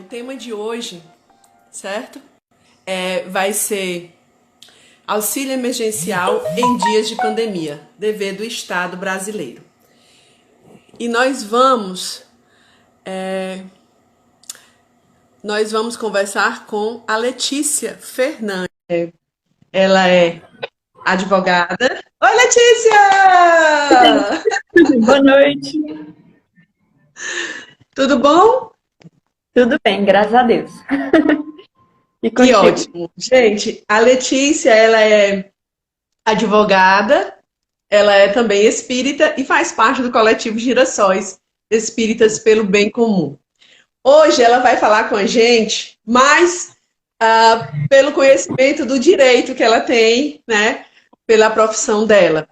tema de hoje, certo? Vai ser auxílio emergencial em dias de pandemia, dever do Estado brasileiro. E nós vamos conversar com a Letícia Fernandes. Ela é advogada. Oi, Letícia! Boa noite. Tudo bom? Tudo bem, graças a Deus. E Que contigo? ótimo. Gente, a Letícia, ela é advogada, ela é também espírita e faz parte do coletivo Girassóis Espíritas pelo Bem Comum. Hoje ela vai falar com a gente mais pelo conhecimento do direito que ela tem, né, pela profissão dela.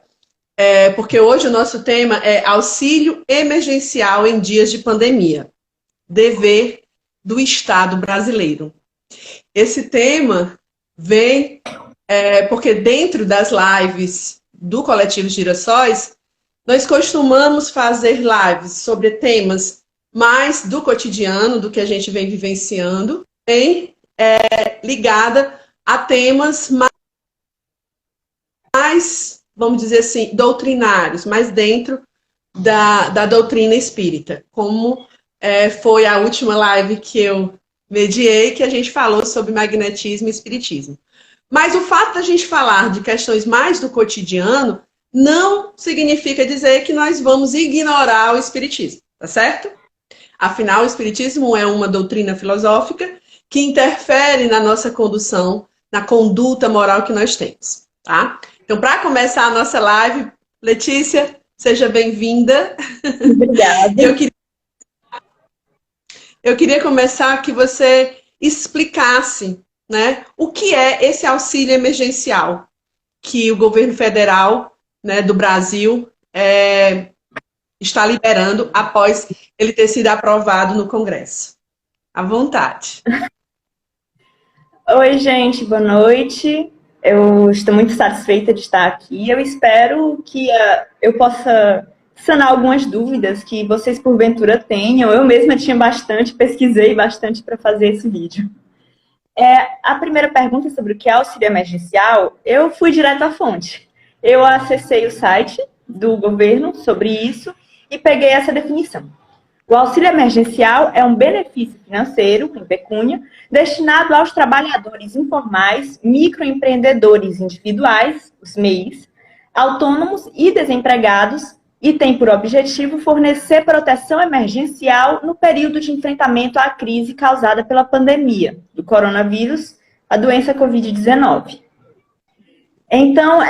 Porque hoje o nosso tema é auxílio emergencial em dias de pandemia, dever do Estado brasileiro. Esse tema vem porque dentro das lives do Coletivo Girassóis, nós costumamos fazer lives sobre temas mais do cotidiano, do que a gente vem vivenciando, ligada a temas mais, vamos dizer assim, doutrinários, mais dentro da doutrina espírita, como foi a última live que eu mediei, que a gente falou sobre magnetismo e espiritismo. Mas o fato da gente falar de questões mais do cotidiano não significa dizer que nós vamos ignorar o espiritismo, tá certo? Afinal, o espiritismo é uma doutrina filosófica que interfere na nossa condução, na conduta moral que nós temos, tá? Então, para começar a nossa live, Letícia, seja bem-vinda. Obrigada. Eu queria começar que você explicasse, né, o que é esse auxílio emergencial que o governo federal, né, do Brasil está liberando após ele ter sido aprovado no Congresso. À vontade. Oi, gente, boa noite. Eu estou muito satisfeita de estar aqui. Eu espero que eu possa sanar algumas dúvidas que vocês, porventura, tenham. Eu mesma tinha bastante, pesquisei bastante para fazer esse vídeo. A primeira pergunta sobre o que é auxílio emergencial, eu fui direto à fonte. Eu acessei o site do governo sobre isso e peguei essa definição. O auxílio emergencial é um benefício financeiro, em pecúnia, destinado aos trabalhadores informais, microempreendedores individuais, os MEIs, autônomos e desempregados, e tem por objetivo fornecer proteção emergencial no período de enfrentamento à crise causada pela pandemia do coronavírus, a doença Covid-19. Então,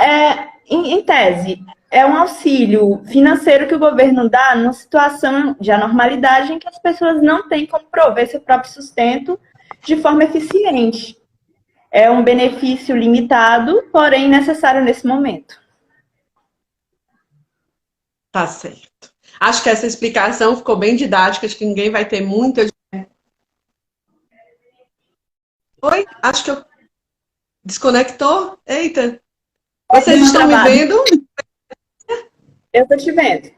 em tese, é um auxílio financeiro que o governo dá numa situação de anormalidade em que as pessoas não têm como prover seu próprio sustento de forma eficiente. É um benefício limitado, porém necessário nesse momento. Tá certo. Acho que essa explicação ficou bem didática, acho que ninguém vai ter muita... Oi? Acho que eu... Desconectou? Eita! Vocês estão me vendo? Eu estou te vendo.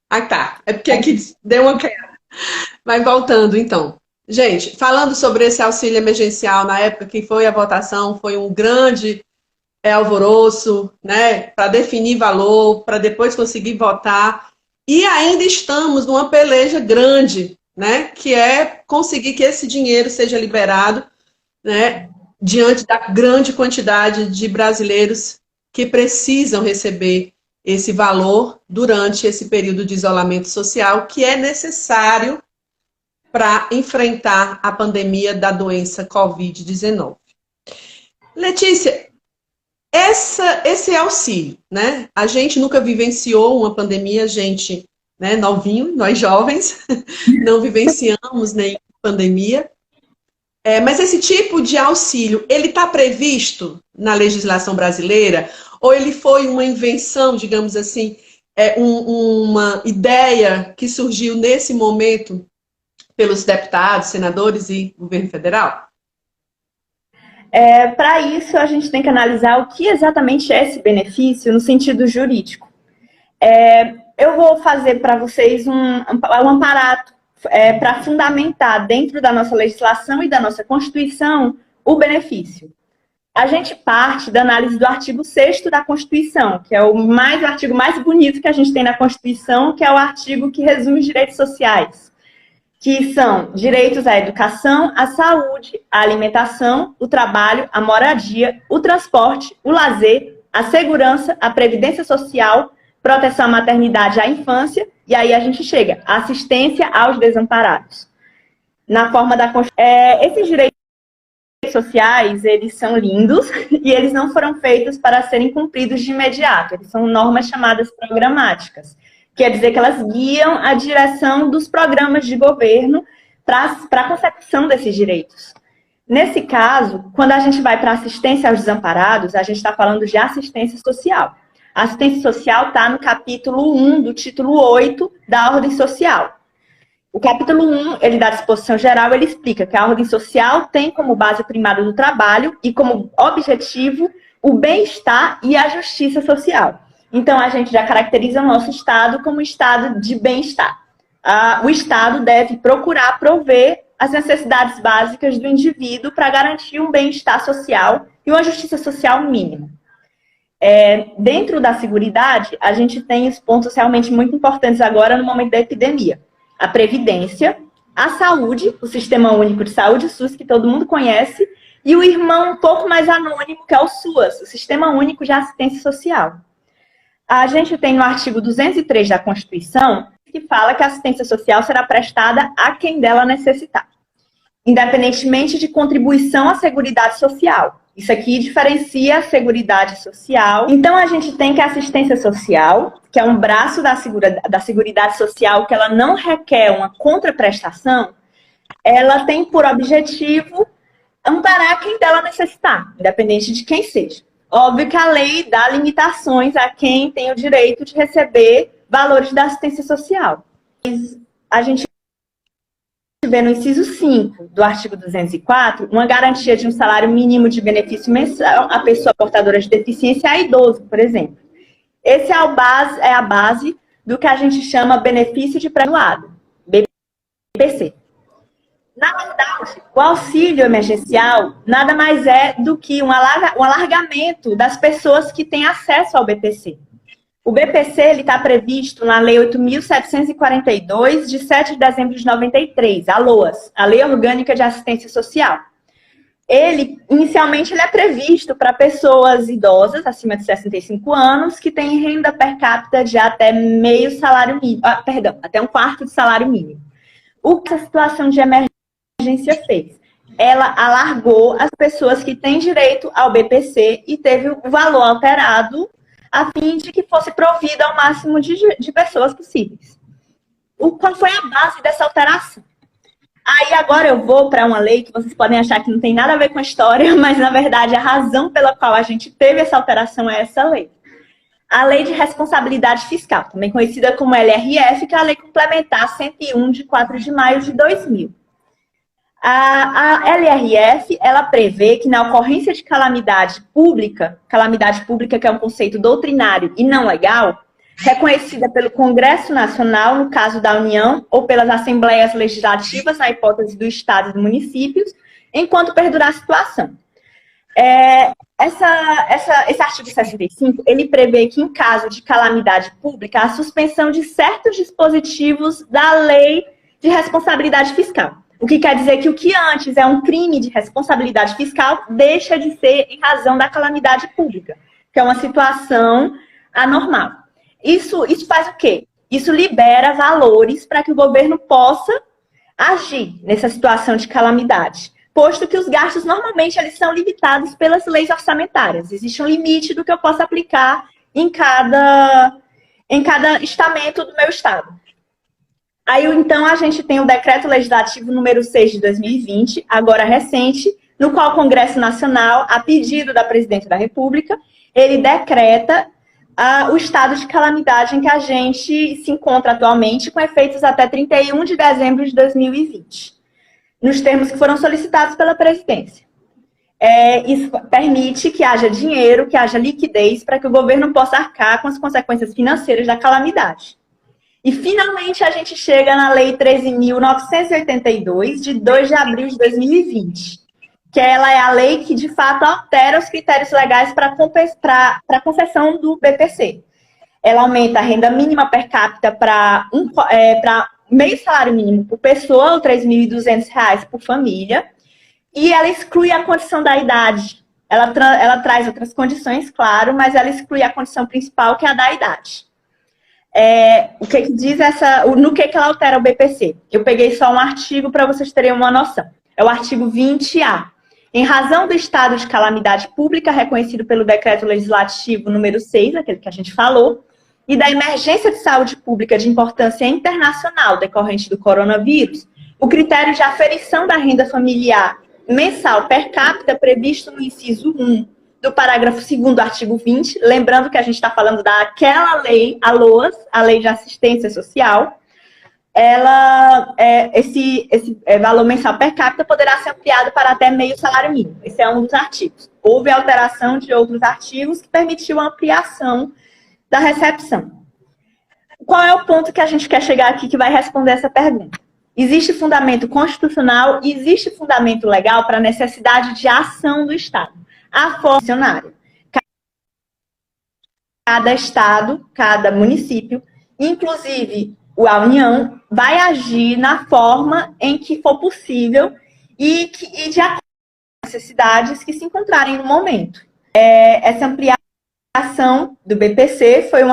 Ah, tá. É porque aqui deu uma queda. Mas voltando, então. Gente, falando sobre esse auxílio emergencial, na época que foi a votação, foi um grande alvoroço, né, para definir valor, para depois conseguir votar. E ainda estamos numa peleja grande, né, que é conseguir que esse dinheiro seja liberado, né, diante da grande quantidade de brasileiros que precisam receber esse valor durante esse período de isolamento social, que é necessário para enfrentar a pandemia da doença Covid-19. Letícia, esse auxílio, né? A gente nunca vivenciou uma pandemia, a gente, né, novinho, nós jovens, não vivenciamos nenhuma pandemia. Mas esse tipo de auxílio, ele está previsto na legislação brasileira? Ou ele foi uma invenção, digamos assim, uma ideia que surgiu nesse momento pelos deputados, senadores e governo federal? Para isso, a gente tem que analisar o que exatamente é esse benefício no sentido jurídico. Eu vou fazer para vocês um aparato para fundamentar dentro da nossa legislação e da nossa Constituição o benefício. A gente parte da análise do artigo 6º da Constituição, que é o artigo mais bonito que a gente tem na Constituição, que é o artigo que resume os direitos sociais, que são direitos à educação, à saúde, à alimentação, o trabalho, a moradia, o transporte, o lazer, a segurança, a previdência social, proteção à maternidade e à infância, e aí a gente chega à assistência aos desamparados. Na forma da Constituição. Esses direitos sociais, eles são lindos e eles não foram feitos para serem cumpridos de imediato. Eles são normas chamadas programáticas. Quer dizer que elas guiam a direção dos programas de governo para a consecução desses direitos. Nesse caso, quando a gente vai para assistência aos desamparados, a gente está falando de assistência social. A assistência social está no capítulo 1 do título 8 da Ordem Social. O capítulo 1, ele dá disposição geral, ele explica que a ordem social tem como base primária do trabalho e como objetivo o bem-estar e a justiça social. Então, a gente já caracteriza o nosso Estado como um Estado de bem-estar. O Estado deve procurar prover as necessidades básicas do indivíduo para garantir um bem-estar social e uma justiça social mínima. Dentro da seguridade, a gente tem os pontos realmente muito importantes agora no momento da epidemia. A Previdência, a saúde, o Sistema Único de Saúde, o SUS, que todo mundo conhece, e o irmão um pouco mais anônimo, que é o SUAS, o Sistema Único de Assistência Social. A gente tem no artigo 203 da Constituição, que fala que a assistência social será prestada a quem dela necessitar, independentemente de contribuição à Seguridade Social. Isso aqui diferencia a Seguridade Social. Então, a gente tem que a assistência social, que é um braço da Seguridade Social, que ela não requer uma contraprestação, ela tem por objetivo amparar quem dela necessitar, independente de quem seja. Óbvio que a lei dá limitações a quem tem o direito de receber valores da assistência social. A gente vê no inciso 5 do artigo 204 uma garantia de um salário mínimo de benefício mensal à pessoa portadora de deficiência e a idoso, por exemplo. Esse é a base do que a gente chama benefício de pré-graduado, BPC. Na verdade, o auxílio emergencial nada mais é do que um alargamento das pessoas que têm acesso ao BPC. O BPC está previsto na Lei 8.742, de 7 de dezembro de 93, a LOAS, a Lei Orgânica de Assistência Social. Inicialmente, ele é previsto para pessoas idosas, acima de 65 anos, que têm renda per capita de até meio salário mínimo, até um quarto de salário mínimo. O que essa situação de emergência fez? Ela alargou as pessoas que têm direito ao BPC e teve o valor alterado a fim de que fosse provido ao máximo de pessoas possíveis. Qual foi a base dessa alteração? Aí agora eu vou para uma lei que vocês podem achar que não tem nada a ver com a história, mas na verdade a razão pela qual a gente teve essa alteração é essa lei. A Lei de Responsabilidade Fiscal, também conhecida como LRF, que é a Lei Complementar 101, de 4 de maio de 2000. A LRF, ela prevê que na ocorrência de calamidade pública que é um conceito doutrinário e não legal, reconhecida pelo Congresso Nacional, no caso da União, ou pelas Assembleias Legislativas, na hipótese do Estado e dos municípios, enquanto perdurar a situação. Esse artigo 65, ele prevê que, em caso de calamidade pública, a suspensão de certos dispositivos da Lei de Responsabilidade Fiscal. O que quer dizer que o que antes é um crime de responsabilidade fiscal deixa de ser em razão da calamidade pública, que é uma situação anormal. Isso faz o quê? Isso libera valores para que o governo possa agir nessa situação de calamidade, posto que os gastos normalmente eles são limitados pelas leis orçamentárias. Existe um limite do que eu posso aplicar em cada estamento do meu estado. Aí, então, a gente tem o Decreto Legislativo número 6 de 2020, agora recente, no qual o Congresso Nacional, a pedido da Presidência da República, ele decreta o estado de calamidade em que a gente se encontra atualmente, com efeitos até 31 de dezembro de 2020, nos termos que foram solicitados pela Presidência. Isso permite que haja dinheiro, que haja liquidez, para que o governo possa arcar com as consequências financeiras da calamidade. E, finalmente, a gente chega na Lei 13.982, de 2 de abril de 2020, que ela é a lei que, de fato, altera os critérios legais para a concessão do BPC. Ela aumenta a renda mínima per capita para meio salário mínimo por pessoa, ou R$ 3.200 por família, e ela exclui a condição da idade. Ela traz outras condições, claro, mas ela exclui a condição principal, que é a da idade. O que diz no que ela altera o BPC? Eu peguei só um artigo para vocês terem uma noção. É o artigo 20A. Em razão do estado de calamidade pública reconhecido pelo Decreto Legislativo número 6, aquele que a gente falou, e da emergência de saúde pública de importância internacional decorrente do coronavírus, o critério de aferição da renda familiar mensal per capita previsto no inciso 1 do parágrafo 2º do artigo 20, lembrando que a gente está falando daquela lei, a LOAS, a Lei de Assistência Social, esse valor mensal per capita poderá ser ampliado para até meio salário mínimo. Esse é um dos artigos. Houve alteração de outros artigos que permitiu a ampliação da recepção. Qual é o ponto que a gente quer chegar aqui que vai responder essa pergunta? Existe fundamento constitucional e existe fundamento legal para a necessidade de ação do Estado. A forma funcionária. Cada Estado, cada município, inclusive a União, vai agir na forma em que for possível e de acordo com as necessidades que se encontrarem no momento. Essa ampliação do BPC foi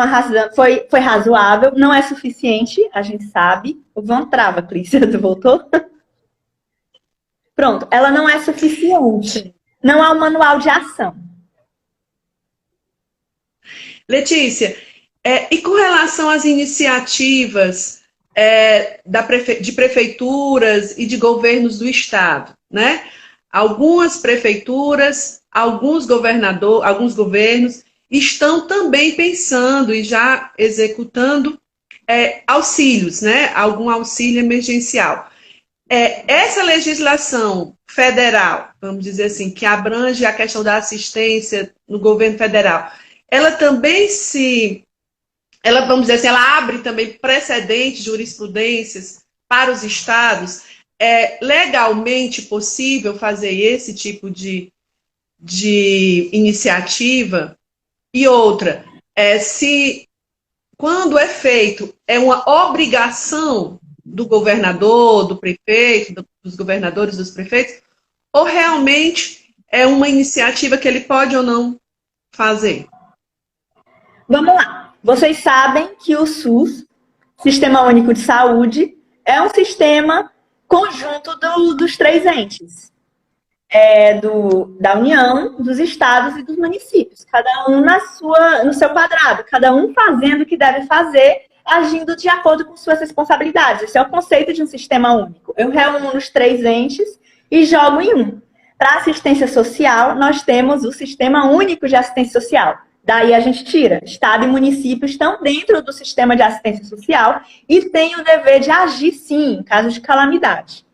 razoável, não é suficiente, a gente sabe. O Van trava, Clícia, tu voltou? Pronto, ela não é suficiente. Não há um manual de ação. Letícia, e com relação às iniciativas de prefeituras e de governos do Estado, né? Algumas prefeituras, alguns governos estão também pensando e já executando auxílios, né? Algum auxílio emergencial. Essa legislação federal, vamos dizer assim, que abrange a questão da assistência no governo federal, ela também vamos dizer assim, ela abre também precedentes, jurisprudências para os estados. É legalmente possível fazer esse tipo de iniciativa? E outra, quando é feito, é uma obrigação do governador, do prefeito, dos governadores, dos prefeitos, ou realmente é uma iniciativa que ele pode ou não fazer? Vamos lá. Vocês sabem que o SUS, Sistema Único de Saúde, é um sistema conjunto dos três entes. Da União, dos estados e dos municípios. Cada um no seu quadrado, cada um fazendo o que deve fazer, agindo de acordo com suas responsabilidades. Esse é o conceito de um sistema único. Eu reúno os três entes e jogo em um. Para assistência social, nós temos o Sistema Único de Assistência Social. Daí a gente tira. Estado e município estão dentro do sistema de assistência social e têm o dever de agir, sim, em caso de calamidade.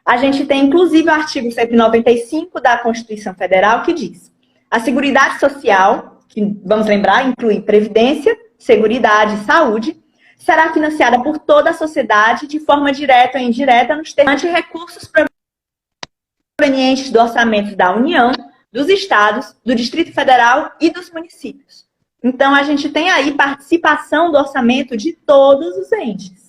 A gente tem, inclusive, o artigo 195 da Constituição Federal, que diz: a Seguridade Social, que, vamos lembrar, inclui Previdência, Seguridade e Saúde, será financiada por toda a sociedade de forma direta ou indireta nos termos de recursos provenientes do orçamento da União, dos estados, do Distrito Federal e dos municípios. Então, a gente tem aí participação do orçamento de todos os entes.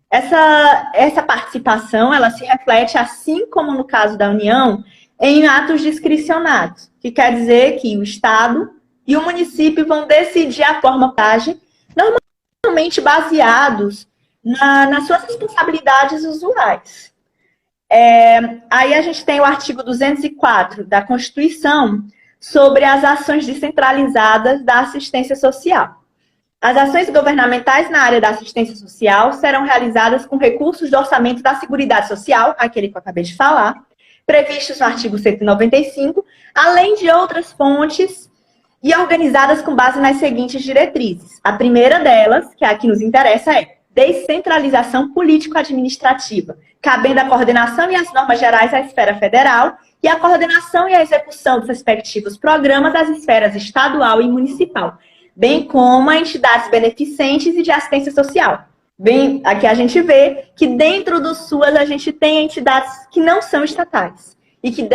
Essa participação, ela se reflete, assim como no caso da União, em atos discricionários, que quer dizer que o Estado e o município vão decidir a forma de agir, normalmente baseados nas suas responsabilidades usuais. Aí a gente tem o artigo 204 da Constituição sobre as ações descentralizadas da assistência social. As ações governamentais na área da assistência social serão realizadas com recursos do orçamento da Seguridade Social, aquele que eu acabei de falar, previstos no artigo 195, além de outras fontes e organizadas com base nas seguintes diretrizes. A primeira delas, que é a que nos interessa, é descentralização político-administrativa, cabendo a coordenação e as normas gerais à esfera federal e a coordenação e a execução dos respectivos programas às esferas estadual e municipal, bem como a entidades beneficentes e de assistência social. Bem, aqui a gente vê que dentro do SUAS a gente tem entidades que não são estatais e que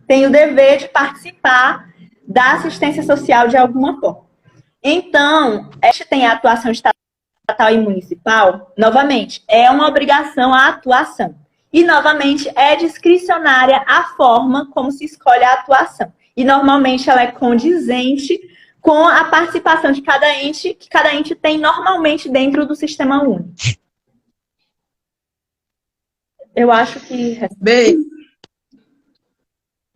têm o dever de participar da assistência social de alguma forma. Então, a gente tem a atuação estatal e municipal, novamente, é uma obrigação a atuação. E, novamente, é discricionária a forma como se escolhe a atuação. E, normalmente, ela é condizente com a participação de cada ente, que cada ente tem normalmente dentro do sistema único. Eu acho que...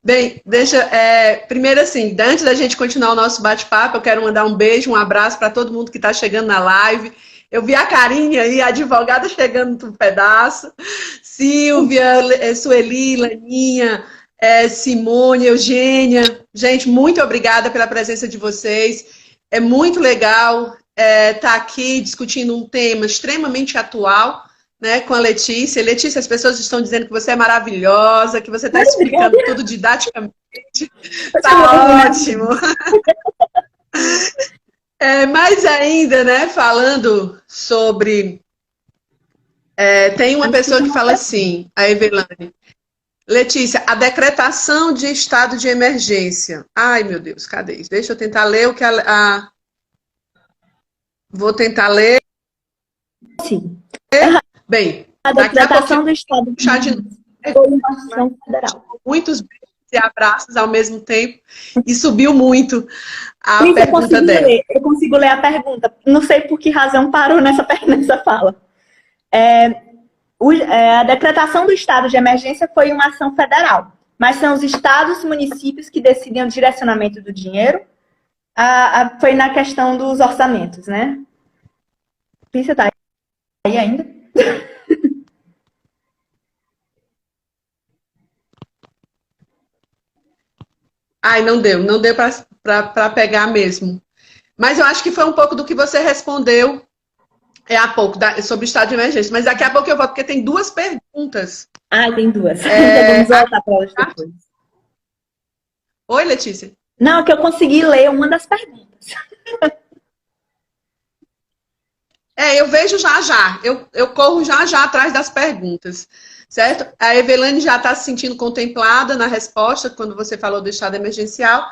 Bem, deixa... primeiro, assim, antes da gente continuar o nosso bate-papo, eu quero mandar um beijo, um abraço para todo mundo que está chegando na live. Eu vi a Carinha aí, a advogada chegando no pedaço. Silvia, Sueli, Laninha, Simone, Eugênia. Gente, muito obrigada pela presença de vocês. É muito legal estar aqui discutindo um tema extremamente atual, né, com a Letícia. Letícia, as pessoas estão dizendo que você é maravilhosa, que você está explicando tudo didaticamente. Está ótimo. Mais ainda, né, falando sobre... tem uma pessoa que fala assim, a Evelane. Letícia, a decretação de estado de emergência. Ai, meu Deus, cadê isso? Deixa eu tentar ler o que Vou tentar ler. Sim. Bem, a decretação do estado de emergência federal. Muitos beijos e abraços ao mesmo tempo. E subiu muito a pergunta dela. Eu consigo ler a pergunta. Não sei por que razão parou nessa fala. A decretação do estado de emergência foi uma ação federal, mas são os estados e municípios que decidem o direcionamento do dinheiro. Foi na questão dos orçamentos, né? Você tá aí ainda? Ai, não deu para pegar mesmo. Mas eu acho que foi um pouco do que você respondeu há pouco, sobre o estado de emergência. Mas daqui a pouco eu volto, porque tem duas perguntas. Tem duas. Então vamos voltar para elas depois. Oi, Letícia. Não, é que eu consegui ler uma das perguntas. Eu vejo já. Eu corro já atrás das perguntas. Certo? A Evelane já está se sentindo contemplada na resposta quando você falou do estado emergencial.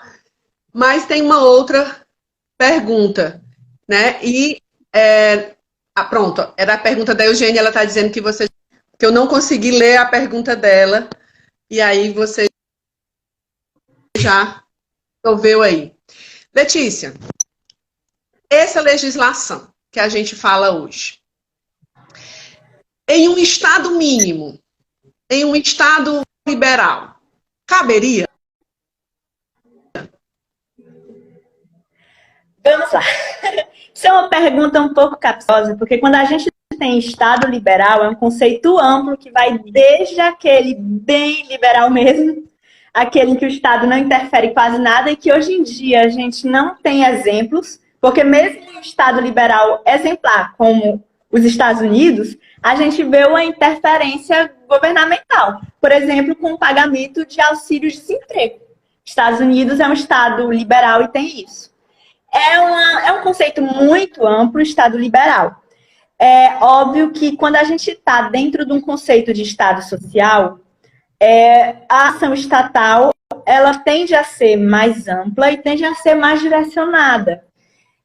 Mas tem uma outra pergunta, né? E... pronto, era a pergunta da Eugênia, ela está dizendo que eu não consegui ler a pergunta dela, e aí você já resolveu aí. Letícia, essa legislação que a gente fala hoje, em um estado mínimo, em um estado liberal, caberia? Vamos lá. Isso é uma pergunta um pouco capciosa, porque quando a gente tem Estado liberal, é um conceito amplo que vai desde aquele bem liberal mesmo, aquele em que o Estado não interfere quase nada e que hoje em dia a gente não tem exemplos, porque mesmo em um Estado liberal exemplar, como os Estados Unidos, a gente vê uma interferência governamental. Por exemplo, com o pagamento de auxílio-desemprego. Estados Unidos é um Estado liberal e tem isso. É um conceito muito amplo, o Estado liberal. É óbvio que quando a gente está dentro de um conceito de Estado social, a ação estatal ela tende a ser mais ampla e tende a ser mais direcionada.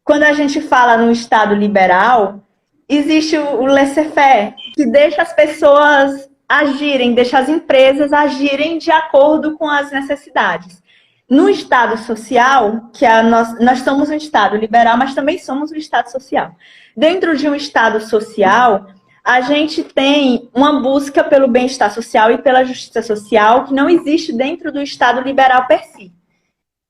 Quando a gente fala no Estado liberal, existe o laissez-faire, que deixa as pessoas agirem, deixa as empresas agirem de acordo com as necessidades. No Estado social, que nós somos um Estado liberal, mas também somos um Estado social. Dentro de um Estado social, a gente tem uma busca pelo bem-estar social e pela justiça social que não existe dentro do Estado liberal per si.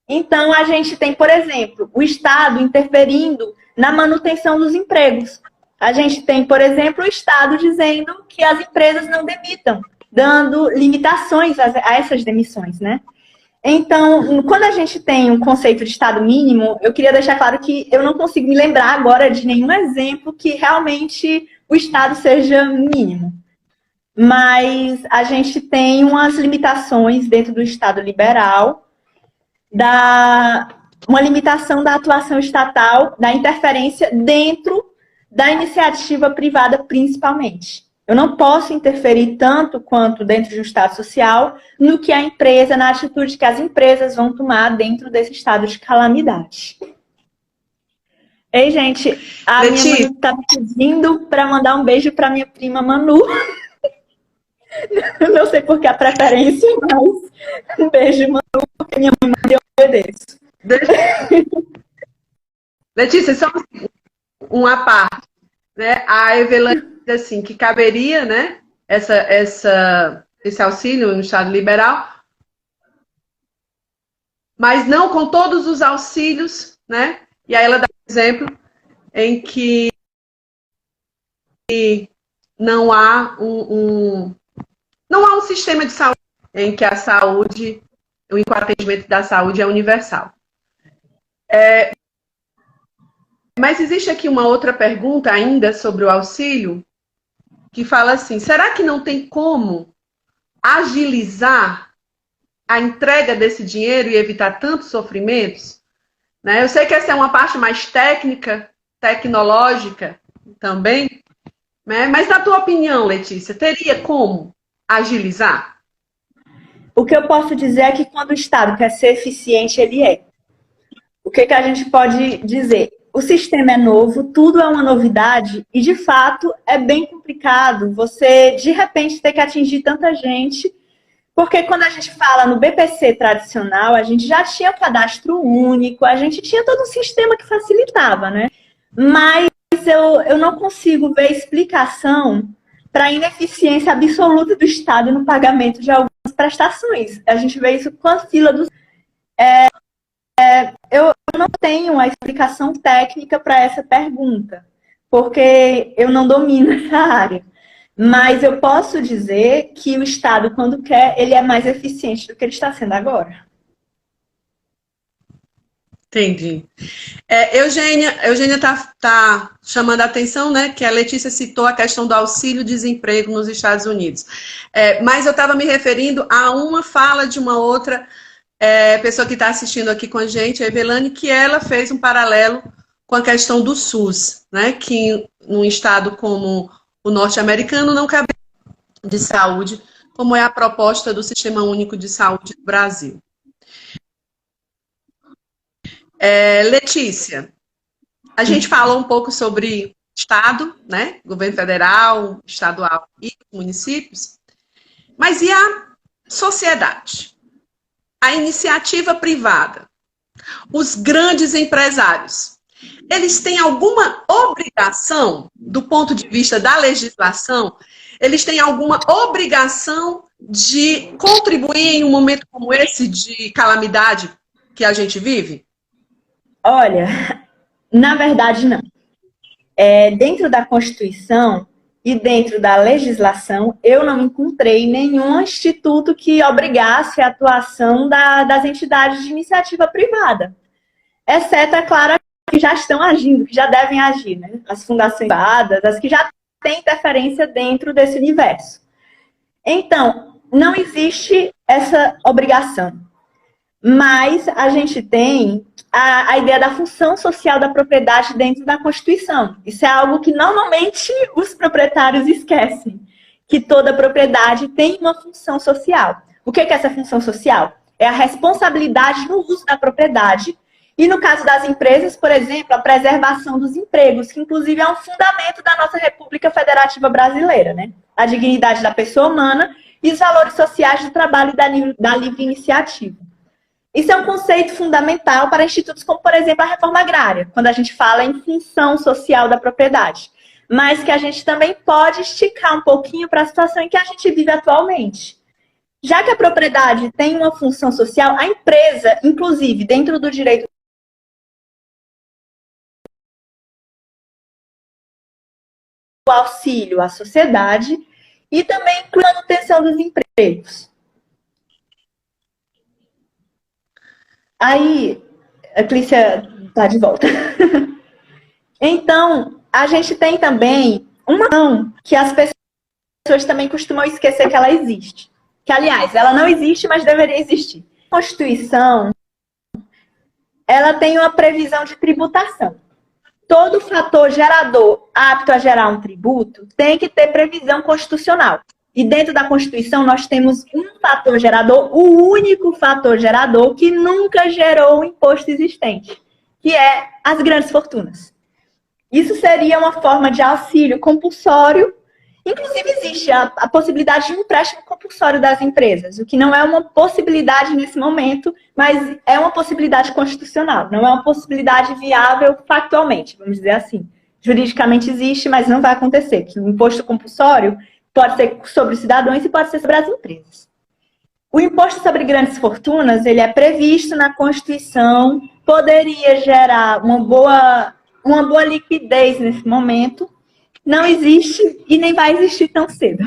Então, a gente tem, por exemplo, o Estado interferindo na manutenção dos empregos. A gente tem, por exemplo, o Estado dizendo que as empresas não demitam, dando limitações a essas demissões, né? Então, quando a gente tem um conceito de Estado mínimo, eu queria deixar claro que eu não consigo me lembrar agora de nenhum exemplo que realmente o Estado seja mínimo. Mas a gente tem umas limitações dentro do Estado liberal, uma limitação da atuação estatal, da interferência dentro da iniciativa privada principalmente. Eu não posso interferir tanto quanto dentro de um estado social no que a empresa, na atitude que as empresas vão tomar dentro desse estado de calamidade. Ei, gente, a Letícia, minha mãe está me pedindo para mandar um beijo para minha prima Manu. Eu não sei por que a preferência, mas um beijo, Manu, porque minha mãe mandou um obedeço. Letícia, só uma parte, né? A Evelane diz assim, que caberia, né, esse auxílio no Estado liberal, mas não com todos os auxílios, né? E aí ela dá um exemplo em que não há não há um sistema de saúde em que a saúde, o atendimento da saúde é universal. Mas existe aqui uma outra pergunta ainda sobre o auxílio, que fala assim, será que não tem como agilizar a entrega desse dinheiro e evitar tantos sofrimentos? Né? Eu sei que essa é uma parte mais técnica, tecnológica também, né? Mas na tua opinião, Letícia, teria como agilizar? O que eu posso dizer é que quando o Estado quer ser eficiente, ele é. O que a gente pode dizer? O sistema é novo, tudo é uma novidade e, de fato, é bem complicado você, de repente, ter que atingir tanta gente, porque quando a gente fala no BPC tradicional, a gente já tinha cadastro único, a gente tinha todo um sistema que facilitava, né? Mas eu não consigo ver explicação para a ineficiência absoluta do Estado no pagamento de algumas prestações. A gente vê isso com a fila dos... Eu não tenho a explicação técnica para essa pergunta, porque eu não domino essa área. Mas eu posso dizer que o Estado, quando quer, ele é mais eficiente do que ele está sendo agora. Entendi. Eugênia está chamando a atenção, né, que a Letícia citou a questão do auxílio-desemprego nos Estados Unidos. Mas eu estava me referindo a uma fala de uma outra pessoa que está assistindo aqui com a gente, a Evelane, que ela fez um paralelo com a questão do SUS, né, que num estado como o norte-americano não cabe de saúde, como é a proposta do Sistema Único de Saúde do Brasil. Letícia, a gente falou um pouco sobre Estado, né, governo federal, estadual e municípios, mas e a sociedade? A iniciativa privada, os grandes empresários, eles têm alguma obrigação, do ponto de vista da legislação, eles têm alguma obrigação de contribuir em um momento como esse de calamidade que a gente vive? Olha, na verdade não. Dentro da Constituição e dentro da legislação, eu não encontrei nenhum instituto que obrigasse a atuação das entidades de iniciativa privada. Exceto, é claro, que já estão agindo, que já devem agir, né? As fundações privadas, as que já têm interferência dentro desse universo. Então, não existe essa obrigação. Mas a gente tem a ideia da função social da propriedade dentro da Constituição. Isso é algo que normalmente os proprietários esquecem, que toda propriedade tem uma função social. O que é essa função social? É a responsabilidade no uso da propriedade e, no caso das empresas, por exemplo, a preservação dos empregos, que inclusive é um fundamento da nossa República Federativa Brasileira, né? A dignidade da pessoa humana e os valores sociais do trabalho e da livre iniciativa. Isso é um conceito fundamental para institutos como, por exemplo, a reforma agrária, quando a gente fala em função social da propriedade. Mas que a gente também pode esticar um pouquinho para a situação em que a gente vive atualmente. Já que a propriedade tem uma função social, a empresa, inclusive, dentro do direito do auxílio à sociedade e também inclui a manutenção dos empregos. Aí, a Clícia está de volta. Então, a gente tem também uma ação que as pessoas também costumam esquecer que ela existe. Que, aliás, ela não existe, mas deveria existir. A Constituição, ela tem uma previsão de tributação. todo fator gerador apto a gerar um tributo tem que ter previsão constitucional. E dentro da Constituição nós temos um fator gerador, o único fator gerador que nunca gerou o imposto existente, que é as grandes fortunas. Isso seria uma forma de auxílio compulsório. Inclusive, existe a possibilidade de um empréstimo compulsório das empresas, o que não é uma possibilidade nesse momento, mas é uma possibilidade constitucional, não é uma possibilidade viável factualmente, vamos dizer assim. Juridicamente existe, mas não vai acontecer, que o imposto compulsório pode ser sobre os cidadãos e pode ser sobre as empresas. O imposto sobre grandes fortunas, ele é previsto na Constituição, poderia gerar uma boa liquidez nesse momento, não existe e nem vai existir tão cedo.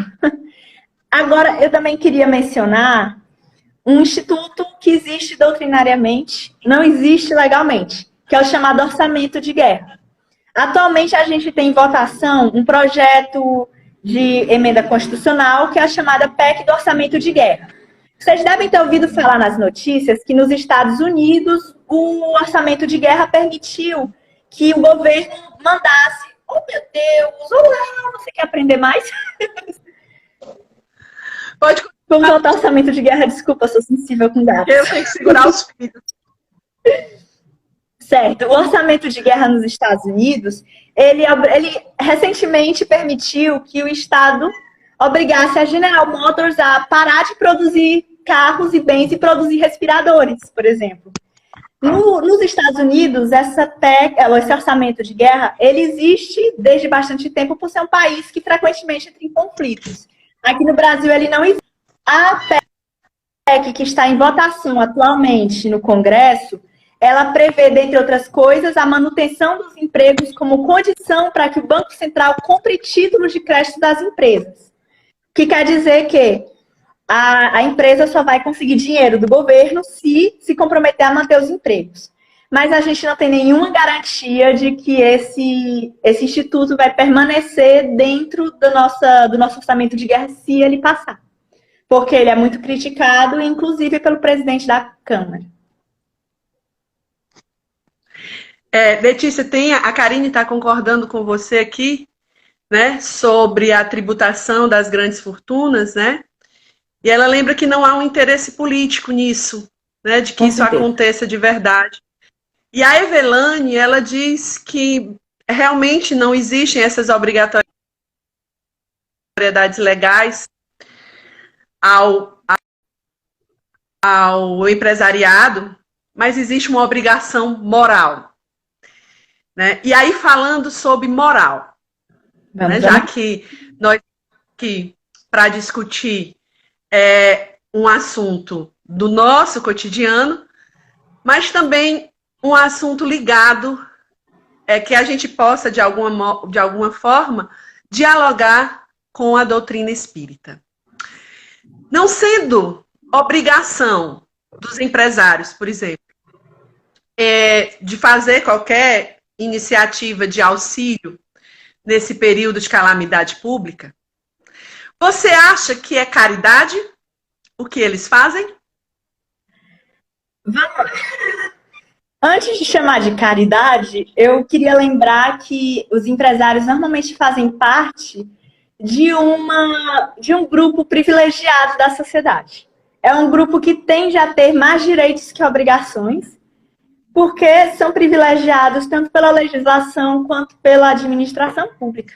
Agora, eu também queria mencionar um instituto que existe doutrinariamente, não existe legalmente, que é o chamado orçamento de guerra. Atualmente, a gente tem em votação um projeto de emenda constitucional, que é a chamada PEC do orçamento de guerra. Vocês devem ter ouvido falar nas notícias que nos Estados Unidos o orçamento de guerra permitiu que o governo mandasse. Oh, meu Deus! Olá! Você quer aprender mais? Pode continuar. Vamos voltar ao orçamento de guerra. Desculpa, sou sensível com dados. Eu tenho que segurar os filhos. Certo. O orçamento de guerra nos Estados Unidos, ele recentemente permitiu que o Estado obrigasse a General Motors a parar de produzir carros e bens e produzir respiradores, por exemplo. Nos Estados Unidos, esse orçamento de guerra, ele existe desde bastante tempo por ser um país que frequentemente entra em conflitos. Aqui no Brasil, ele não existe. A PEC que está em votação atualmente no Congresso, ela prevê, dentre outras coisas, a manutenção dos empregos como condição para que o Banco Central compre títulos de crédito das empresas. O que quer dizer que a empresa só vai conseguir dinheiro do governo se comprometer a manter os empregos. Mas a gente não tem nenhuma garantia de que esse instituto vai permanecer dentro do nosso orçamento de guerra se ele passar. Porque ele é muito criticado, inclusive pelo presidente da Câmara. Letícia, a Karine está concordando com você aqui, né, sobre a tributação das grandes fortunas, né? E ela lembra que não há um interesse político nisso, né, de que isso aconteça de verdade. E a Evelane, ela diz que realmente não existem essas obrigatoriedades legais ao empresariado, mas existe uma obrigação moral, né? E aí, falando sobre moral, né, já que nós aqui para discutir um assunto do nosso cotidiano, mas também um assunto ligado, que a gente possa, de alguma forma, dialogar com a doutrina espírita. Não sendo obrigação dos empresários, por exemplo, de fazer qualquer iniciativa de auxílio nesse período de calamidade pública, você acha que é caridade o que eles fazem? Vamos lá. Antes de chamar de caridade, eu queria lembrar que os empresários normalmente fazem parte de um grupo privilegiado da sociedade. É um grupo que tende a ter mais direitos que obrigações, porque são privilegiados tanto pela legislação quanto pela administração pública.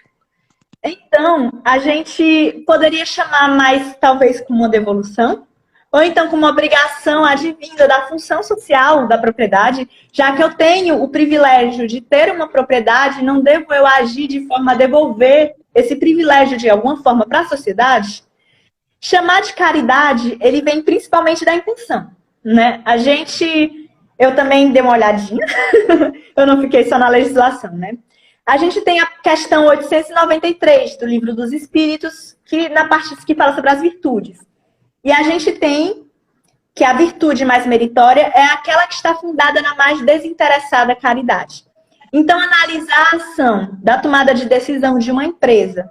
Então, a gente poderia chamar mais, talvez, como uma devolução, ou então como uma obrigação advinda da função social da propriedade, já que eu tenho o privilégio de ter uma propriedade, não devo eu agir de forma a devolver esse privilégio de alguma forma para a sociedade? Chamar de caridade, ele vem principalmente da intenção, né? Eu também dei uma olhadinha, eu não fiquei só na legislação, né? A gente tem a questão 893 do Livro dos Espíritos, na parte que fala sobre as virtudes. E a gente tem que a virtude mais meritória é aquela que está fundada na mais desinteressada caridade. Então, analisar a ação da tomada de decisão de uma empresa,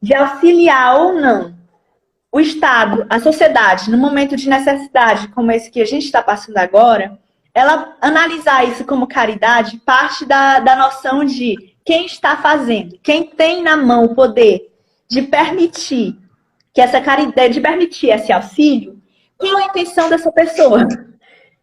de auxiliar ou não o Estado, a sociedade, no momento de necessidade como esse que a gente está passando agora, ela analisar isso como caridade parte da noção de quem está fazendo, quem tem na mão o poder de permitir que essa caridade, de permitir esse auxílio, qual é a intenção dessa pessoa?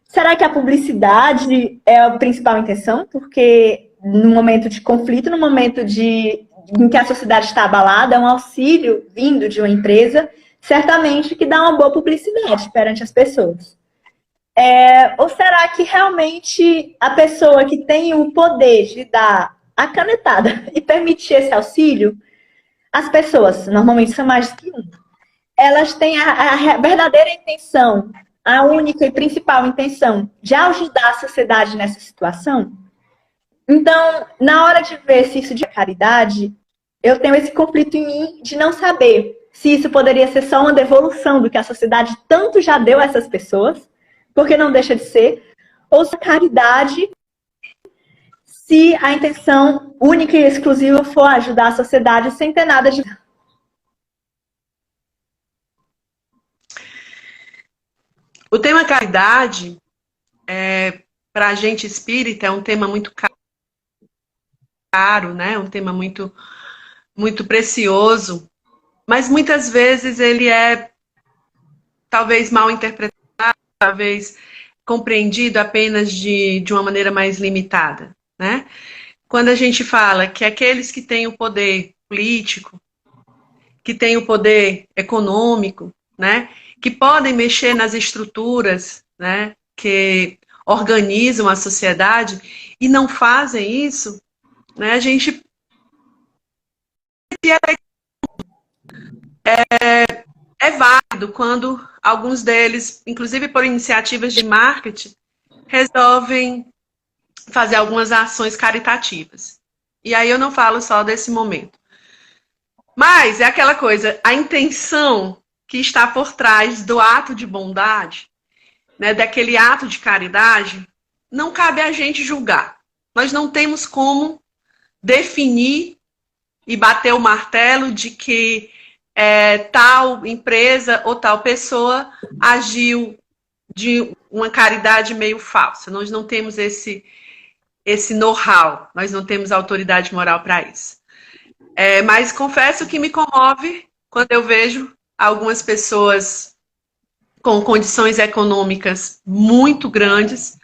Será que a publicidade é a principal intenção? Porque no momento de conflito, no momento em que a sociedade está abalada, um auxílio vindo de uma empresa, certamente que dá uma boa publicidade perante as pessoas. Ou será que realmente a pessoa que tem o poder de dar a canetada e permitir esse auxílio, as pessoas, normalmente são mais que um, elas têm a verdadeira intenção, a única e principal intenção de ajudar a sociedade nessa situação? Então, na hora de ver se isso de caridade, eu tenho esse conflito em mim de não saber se isso poderia ser só uma devolução do que a sociedade tanto já deu a essas pessoas, porque não deixa de ser, ou se a caridade, se a intenção única e exclusiva for ajudar a sociedade sem ter nada de... O tema caridade, para a gente espírita, é um tema muito caro, né? Um tema muito, muito precioso, mas muitas vezes ele é talvez mal interpretado, talvez compreendido apenas de uma maneira mais limitada, né? Quando a gente fala que aqueles que têm o poder político, que têm o poder econômico, né, que podem mexer nas estruturas, né, que organizam a sociedade e não fazem isso, né, a gente é válido quando alguns deles, inclusive por iniciativas de marketing, resolvem fazer algumas ações caritativas. E aí eu não falo só desse momento. Mas é aquela coisa, a intenção que está por trás do ato de bondade, né, daquele ato de caridade, não cabe a gente julgar. Nós não temos como definir e bater o martelo de que tal empresa ou tal pessoa agiu de uma caridade meio falsa. Nós não temos esse know-how, nós não temos autoridade moral para isso. Mas confesso que me comove quando eu vejo algumas pessoas com condições econômicas muito grandes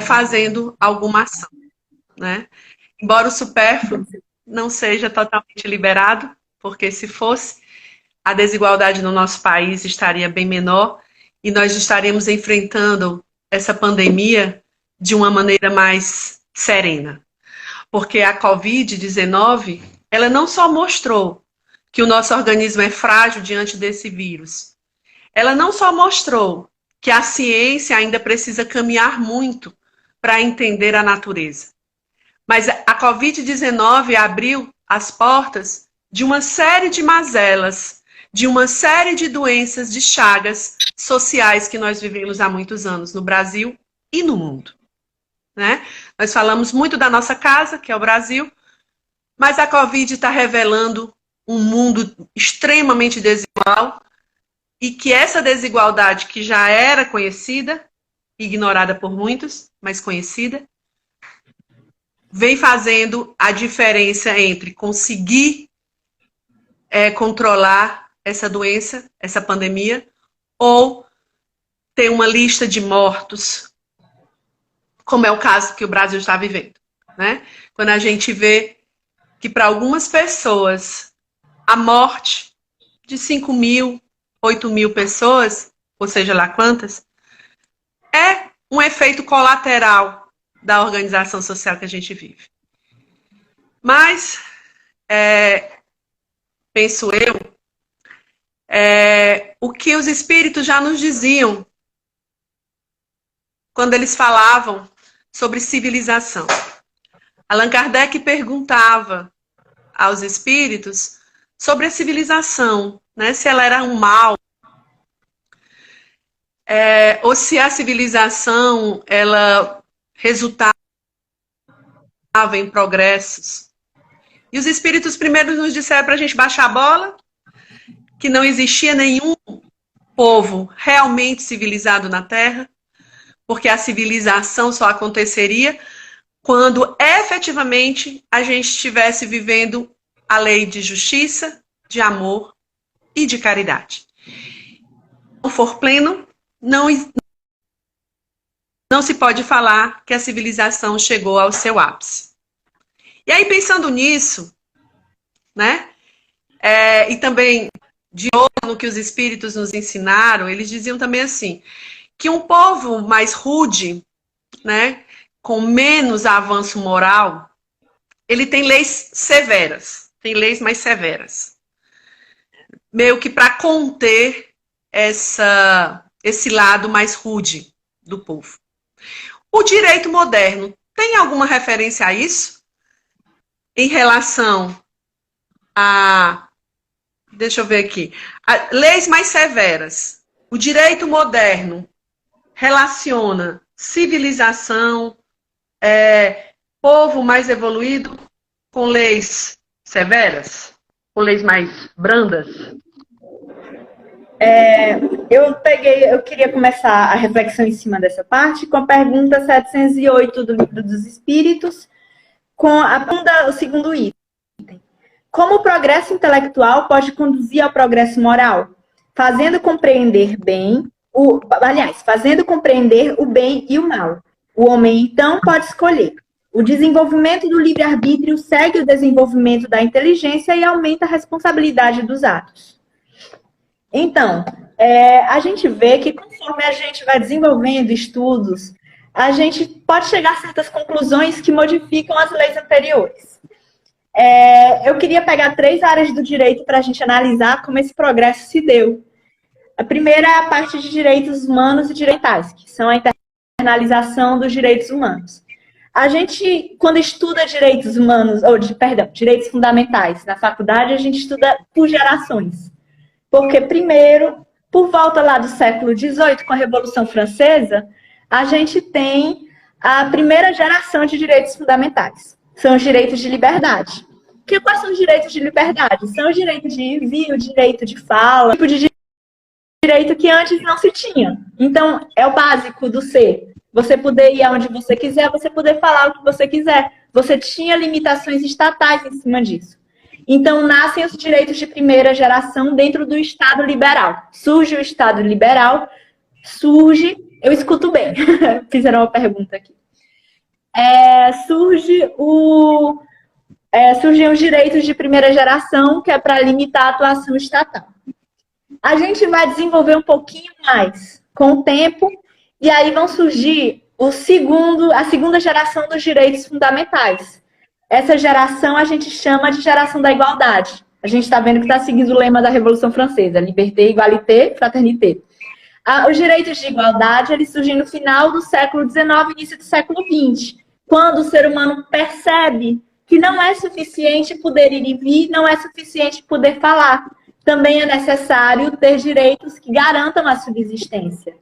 fazendo alguma ação, né? Embora o supérfluo não seja totalmente liberado, porque se fosse, a desigualdade no nosso país estaria bem menor e nós estaríamos enfrentando essa pandemia de uma maneira mais serena. Porque a Covid-19, ela não só mostrou que o nosso organismo é frágil diante desse vírus, ela não só mostrou que a ciência ainda precisa caminhar muito para entender a natureza, mas a Covid-19 abriu as portas de uma série de mazelas, de uma série de doenças, de chagas sociais que nós vivemos há muitos anos no Brasil e no mundo, né? Nós falamos muito da nossa casa, que é o Brasil, mas a Covid está revelando um mundo extremamente desigual e que essa desigualdade que já era conhecida, ignorada por muitos, mas conhecida, vem fazendo a diferença entre conseguir controlar essa doença, essa pandemia, ou ter uma lista de mortos, como é o caso que o Brasil está vivendo, né? Quando a gente vê que para algumas pessoas a morte de 5.000, 8.000 pessoas, ou seja lá quantas, é um efeito colateral da organização social que a gente vive. Mas, penso eu, o que os espíritos já nos diziam quando eles falavam sobre civilização. Allan Kardec perguntava aos espíritos sobre a civilização, né? Se ela era um mal, ou se a civilização ela resultava em progressos. E os espíritos primeiro nos disseram para a gente baixar a bola, que não existia nenhum povo realmente civilizado na Terra, porque a civilização só aconteceria quando efetivamente a gente estivesse vivendo a lei de justiça, de amor e de caridade. Se não for pleno, não se pode falar que a civilização chegou ao seu ápice. E aí, pensando nisso, né? E também, de novo, no que os espíritos nos ensinaram, eles diziam também assim, que um povo mais rude, né, com menos avanço moral, ele tem leis severas, tem leis mais severas. Meio que para conter esse lado mais rude do povo. O direito moderno tem alguma referência a isso? Em relação a... Deixa eu ver aqui. Leis mais severas. O direito moderno relaciona civilização, povo mais evoluído com leis severas? Com leis mais brandas? Eu queria começar a reflexão em cima dessa parte com a pergunta 708 do Livro dos Espíritos, com o segundo item. Como o progresso intelectual pode conduzir ao progresso moral? Fazendo compreender o bem e o mal. O homem, então, pode escolher. O desenvolvimento do livre-arbítrio segue o desenvolvimento da inteligência e aumenta a responsabilidade dos atos. Então, a gente vê que conforme a gente vai desenvolvendo estudos, a gente pode chegar a certas conclusões que modificam as leis anteriores. Eu queria pegar 3 áreas do direito para a gente analisar como esse progresso se deu. A primeira é a parte de direitos humanos e direitais, que são a internalização dos direitos humanos. A gente, quando estuda direitos humanos, direitos fundamentais na faculdade, a gente estuda por gerações. Porque, primeiro, por volta lá do século XVIII, com a Revolução Francesa, a gente tem a primeira geração de direitos fundamentais. São os direitos de liberdade. Quais são os direitos de liberdade? São os direitos de ir e vir, o direito de fala, tipo de direito que antes não se tinha. Então, é o básico do ser. Você poder ir aonde você quiser, você poder falar o que você quiser. Você tinha limitações estatais em cima disso. Então, nascem os direitos de primeira geração dentro do Estado liberal. Surge o Estado liberal, eu escuto bem, fizeram uma pergunta aqui. Surgem os direitos de primeira geração, que é para limitar a atuação estatal. A gente vai desenvolver um pouquinho mais com o tempo, e aí vão surgir a segunda geração dos direitos fundamentais. Essa geração a gente chama de geração da igualdade. A gente está vendo que está seguindo o lema da Revolução Francesa, liberté, égalité, fraternité. Os direitos de igualdade, eles surgem no final do século XIX, início do século XX, quando o ser humano percebe que não é suficiente poder ir e vir, não é suficiente poder falar. Também é necessário ter direitos que garantam a subsistência.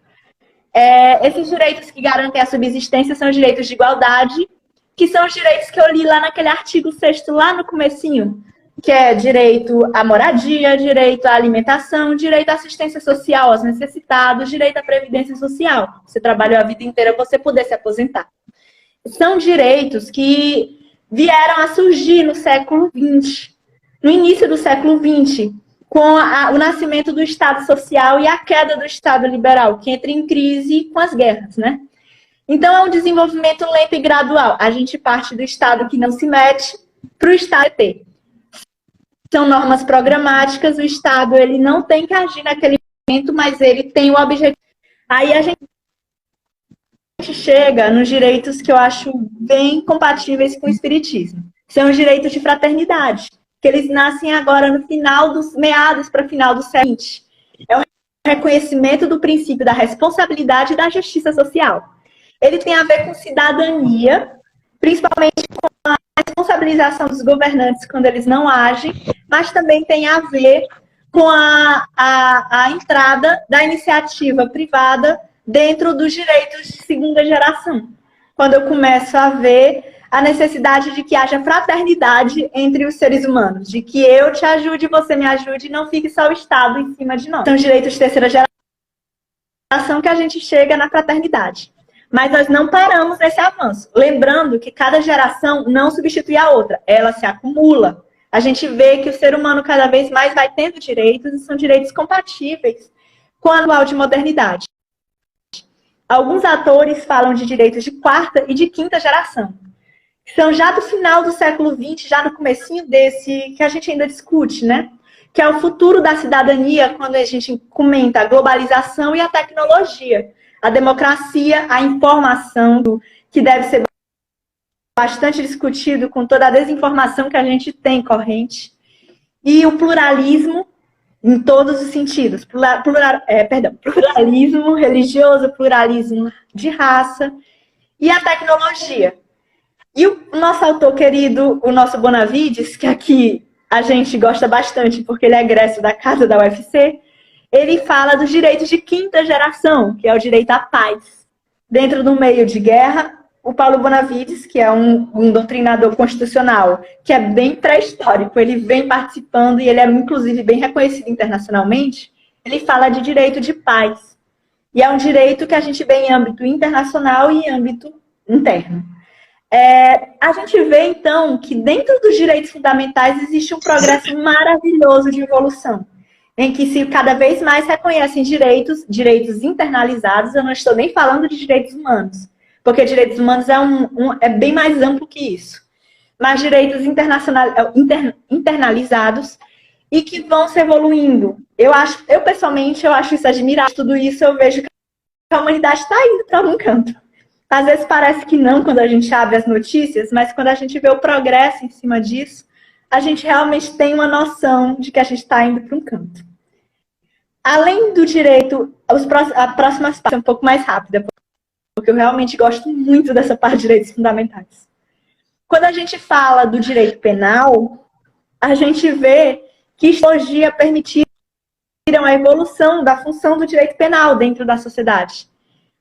Esses direitos que garantem a subsistência são os direitos de igualdade, que são os direitos que eu li lá naquele artigo 6º, lá no comecinho, que é direito à moradia, direito à alimentação, direito à assistência social aos necessitados, direito à previdência social. Você trabalhou a vida inteira, você poder se aposentar. São direitos que vieram a surgir no século XX, no início do século XX, com o nascimento do Estado Social e a queda do Estado Liberal, que entra em crise com as guerras, né? Então, é um desenvolvimento lento e gradual. A gente parte do Estado que não se mete para o Estado ter. São normas programáticas, o Estado ele não tem que agir naquele momento, mas ele tem o objetivo. Aí a gente chega nos direitos que eu acho bem compatíveis com o Espiritismo. São os direitos de fraternidade, que eles nascem agora no final dos meados para final do século XX. É o reconhecimento do princípio da responsabilidade e da justiça social. Ele tem a ver com cidadania, principalmente com a responsabilização dos governantes quando eles não agem, mas também tem a ver com a entrada da iniciativa privada dentro dos direitos de segunda geração. Quando eu começo a ver a necessidade de que haja fraternidade entre os seres humanos, de que eu te ajude, você me ajude, e não fique só o Estado em cima de nós. São os direitos de terceira geração que a gente chega na fraternidade. Mas nós não paramos nesse avanço. Lembrando que cada geração não substitui a outra, ela se acumula. A gente vê que o ser humano cada vez mais vai tendo direitos e são direitos compatíveis com a atual de modernidade. Alguns autores falam de direitos de quarta e de quinta geração. São já do final do século XX, já no comecinho desse, que a gente ainda discute, né? Que é o futuro da cidadania, quando a gente comenta a globalização e a tecnologia. A democracia, a informação, que deve ser bastante discutido com toda a desinformação que a gente tem corrente. E o pluralismo, em todos os sentidos. Pluralismo religioso, pluralismo de raça e a tecnologia. E o nosso autor querido, o nosso Bonavides, que aqui a gente gosta bastante porque ele é egresso da casa da UFC, ele fala dos direitos de quinta geração, que é o direito à paz. Dentro do meio de guerra, o Paulo Bonavides, que é um doutrinador constitucional, que é bem pré-histórico, ele vem participando e ele é, inclusive, bem reconhecido internacionalmente, ele fala de direito de paz. E é um direito que a gente vê em âmbito internacional e em âmbito interno. A gente vê, então, que dentro dos direitos fundamentais existe um progresso maravilhoso de evolução, em que se cada vez mais reconhecem direitos internalizados. Eu não estou nem falando de direitos humanos, porque direitos humanos é bem mais amplo que isso. Mas direitos internalizados e que vão se evoluindo. Eu pessoalmente, eu acho isso admirável. Tudo isso eu vejo que a humanidade está indo para algum canto. Às vezes parece que não quando a gente abre as notícias, mas quando a gente vê o progresso em cima disso, a gente realmente tem uma noção de que a gente está indo para um canto. Além do direito, a próxima parte é um pouco mais rápida, porque eu realmente gosto muito dessa parte de direitos fundamentais. Quando a gente fala do direito penal, a gente vê que a histologia permitiram a evolução da função do direito penal dentro da sociedade.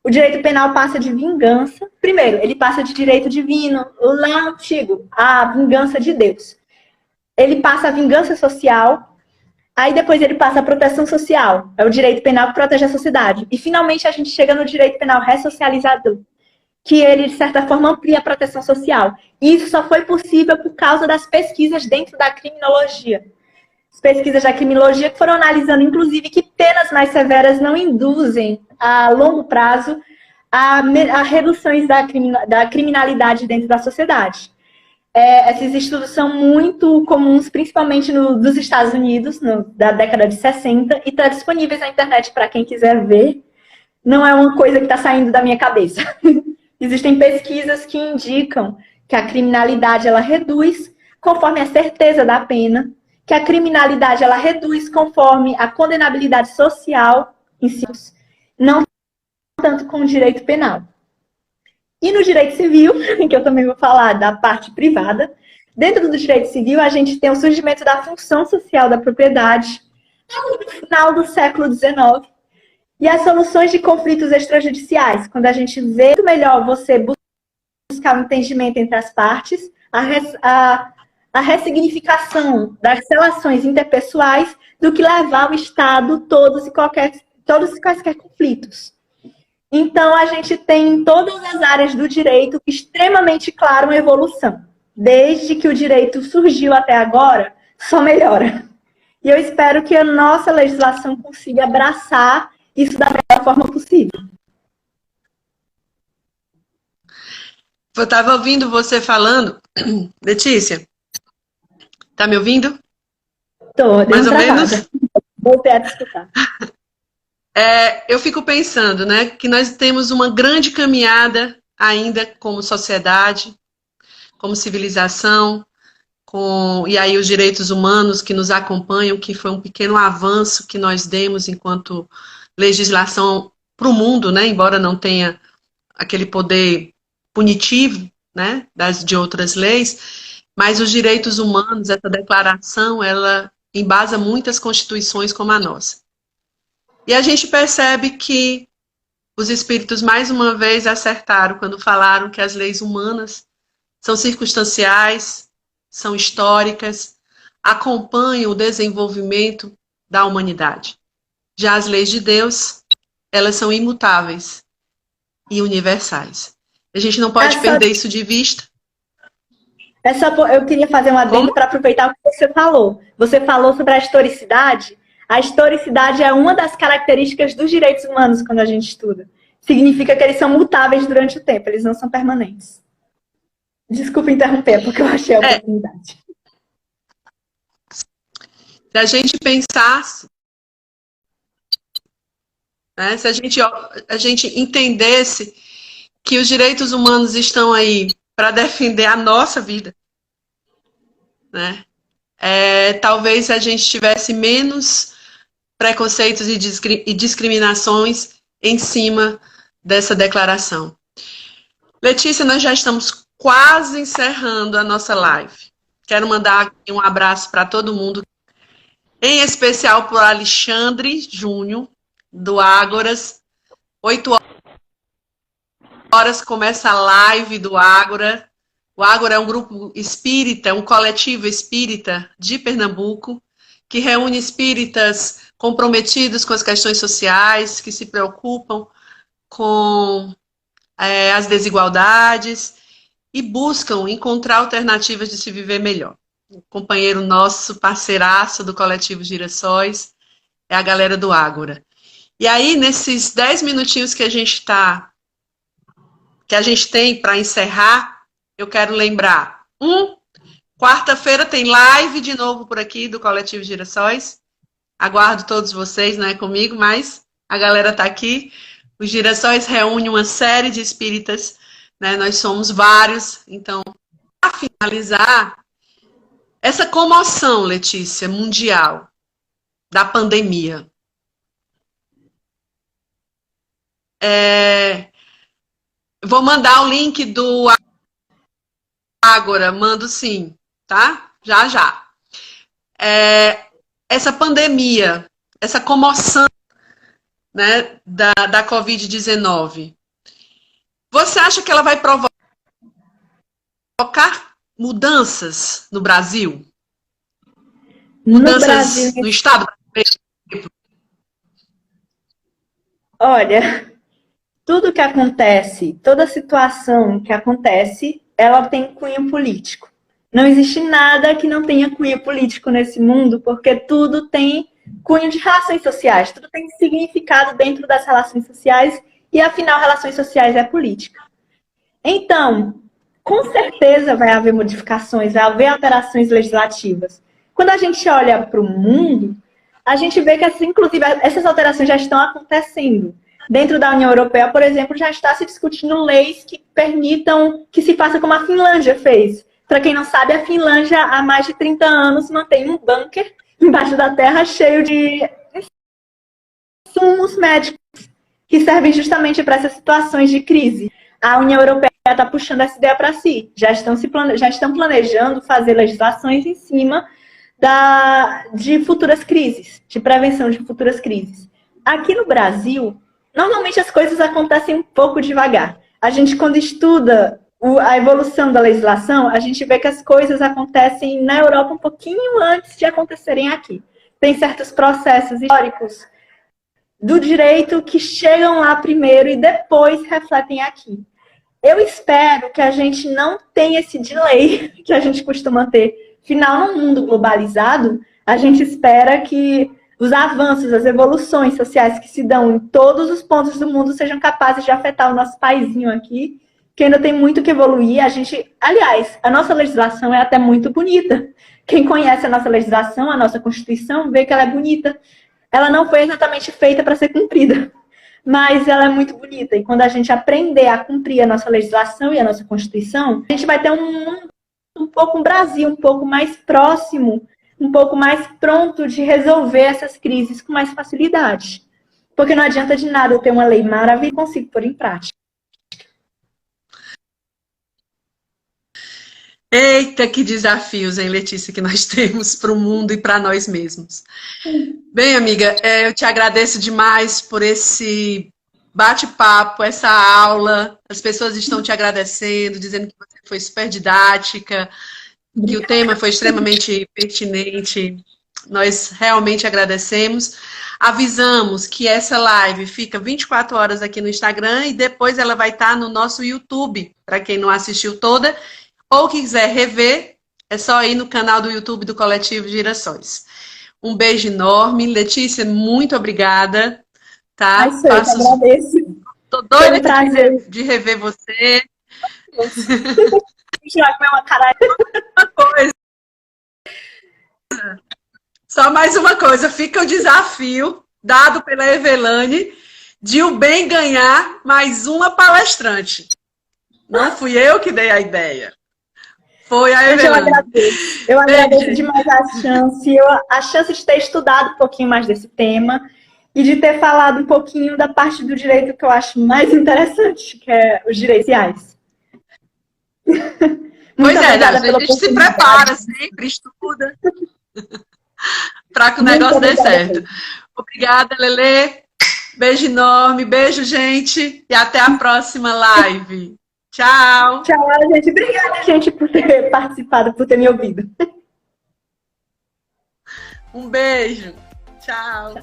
O direito penal passa de vingança. Primeiro, ele passa de direito divino, lá antigo, a vingança de Deus. Ele passa a vingança social, aí depois ele passa a proteção social. É o direito penal que protege a sociedade. E finalmente a gente chega no direito penal ressocializador, que ele, de certa forma, amplia a proteção social. E isso só foi possível por causa das pesquisas dentro da criminologia. As pesquisas da criminologia que foram analisando, inclusive, que penas mais severas não induzem, a longo prazo, a reduções da criminalidade dentro da sociedade. Esses estudos são muito comuns, principalmente nos Estados Unidos, da década de 60, e está disponíveis na internet para quem quiser ver. Não é uma coisa que está saindo da minha cabeça. Existem pesquisas que indicam que a criminalidade ela reduz conforme a certeza da pena, que a criminalidade ela reduz conforme a condenabilidade social em si, não tanto com o direito penal. E no direito civil, que eu também vou falar da parte privada, dentro do direito civil a gente tem o surgimento da função social da propriedade no final do século XIX e as soluções de conflitos extrajudiciais, quando a gente vê muito melhor você buscar um entendimento entre as partes, a ressignificação das relações interpessoais do que levar o Estado todos e quaisquer conflitos. Então, a gente tem em todas as áreas do direito extremamente claro uma evolução. Desde que o direito surgiu até agora, só melhora. E eu espero que a nossa legislação consiga abraçar isso da melhor forma possível. Eu estava ouvindo você falando, Letícia. Tá me ouvindo? Tô, mais ou menos. Voltei a te escutar. Eu fico pensando, né, que nós temos uma grande caminhada ainda como sociedade, como civilização, e aí os direitos humanos que nos acompanham, que foi um pequeno avanço que nós demos enquanto legislação para o mundo, né, embora não tenha aquele poder punitivo, né, de outras leis, mas os direitos humanos, essa declaração, ela embasa muitas constituições como a nossa. E a gente percebe que os espíritos, mais uma vez, acertaram quando falaram que as leis humanas são circunstanciais, são históricas, acompanham o desenvolvimento da humanidade. Já as leis de Deus, elas são imutáveis. e universais. A gente não pode perder isso de vista. Eu queria fazer um adendo para aproveitar o que você falou. Você falou sobre a historicidade. A historicidade é uma das características dos direitos humanos quando a gente estuda. Significa que eles são mutáveis durante o tempo, eles não são permanentes. Desculpa interromper, porque eu achei a oportunidade. Se a gente pensasse, né, se a gente entendesse que os direitos humanos estão aí para defender a nossa vida, né? Talvez a gente tivesse menos preconceitos e discriminações em cima dessa declaração. Letícia, nós já estamos quase encerrando a nossa live. Quero mandar aqui um abraço para todo mundo, em especial para o Alexandre Júnior, do Ágoras. 8 horas começa a live do Ágora. O Ágora é um grupo espírita, um coletivo espírita de Pernambuco, que reúne espíritas comprometidos com as questões sociais, que se preocupam com as desigualdades e buscam encontrar alternativas de se viver melhor. O companheiro nosso, parceiraço do coletivo Girassóis, é a galera do Ágora. E aí, nesses 10 minutinhos que a gente tem para encerrar, eu quero lembrar. Quarta-feira tem live de novo por aqui do Coletivo Girassóis. Aguardo todos vocês, não é comigo, mas a galera está aqui. Os Girassóis reúne uma série de espíritas, né? Nós somos vários. Então, para finalizar, essa comoção, Letícia, mundial, da pandemia. Vou mandar o link do Ágora, mando sim, tá? Já, já. Essa pandemia, essa comoção, né, da Covid-19, você acha que ela vai provocar mudanças no Brasil? Mudanças no Estado brasileiro? Olha, tudo que acontece, toda situação que acontece, ela tem cunho político. Não existe nada que não tenha cunho político nesse mundo, porque tudo tem cunho de relações sociais, tudo tem significado dentro das relações sociais, e afinal, relações sociais é política. Então, com certeza vai haver modificações, vai haver alterações legislativas. Quando a gente olha para o mundo, a gente vê que, inclusive, essas alterações já estão acontecendo. Dentro da União Europeia, por exemplo, já está se discutindo leis que permitam que se faça como a Finlândia fez. Para quem não sabe, a Finlândia, há mais de 30 anos, mantém um bunker embaixo da terra cheio de insumos médicos que servem justamente para essas situações de crise. A União Europeia está puxando essa ideia para si. Já estão planejando fazer legislações em cima de futuras crises, de prevenção de futuras crises. Aqui no Brasil, normalmente as coisas acontecem um pouco devagar. A gente, quando estuda a evolução da legislação, a gente vê que as coisas acontecem na Europa um pouquinho antes de acontecerem aqui. Tem certos processos históricos do direito que chegam lá primeiro e depois refletem aqui. Eu espero que a gente não tenha esse delay que a gente costuma ter. Afinal, num mundo globalizado, a gente espera que os avanços, as evoluções sociais que se dão em todos os pontos do mundo sejam capazes de afetar o nosso paizinho aqui, que ainda tem muito que evoluir. Aliás, a nossa legislação é até muito bonita. Quem conhece a nossa legislação, a nossa Constituição, vê que ela é bonita. Ela não foi exatamente feita para ser cumprida, mas ela é muito bonita. E quando a gente aprender a cumprir a nossa legislação e a nossa Constituição, a gente vai ter um Brasil um pouco mais próximo, um pouco mais pronto de resolver essas crises com mais facilidade. Porque não adianta de nada eu ter uma lei maravilhosa e consigo pôr em prática. Eita, que desafios, hein, Letícia, que nós temos para o mundo e para nós mesmos. Bem, amiga, eu te agradeço demais por esse bate-papo, essa aula. As pessoas estão te agradecendo, dizendo que você foi super didática, que o tema foi extremamente pertinente. Nós realmente agradecemos. Avisamos que essa live fica 24 horas aqui no Instagram e depois ela vai estar no nosso YouTube, para quem não assistiu toda, ou quiser rever, é só ir no canal do YouTube do Coletivo Girassóis. Um beijo enorme. Letícia, muito obrigada. Tá? Ai, Sê, eu te agradeço. Tô doida de rever você. A gente vai comer uma caralho. Só mais uma coisa, fica o desafio dado pela Evelane de o bem ganhar mais uma palestrante. Não fui eu que dei a ideia. Foi a Evelane. Eu agradeço demais a chance de ter estudado um pouquinho mais desse tema e de ter falado um pouquinho da parte do direito que eu acho mais interessante, que é os direitos sociais. Pois é, a gente se prepara sempre, estuda, para que o negócio dê certo. Obrigada, Lelê. Beijo enorme, beijo, gente, e até a próxima live. Tchau. Tchau, gente. Obrigada, gente, por ter participado, por ter me ouvido. Um beijo. Tchau.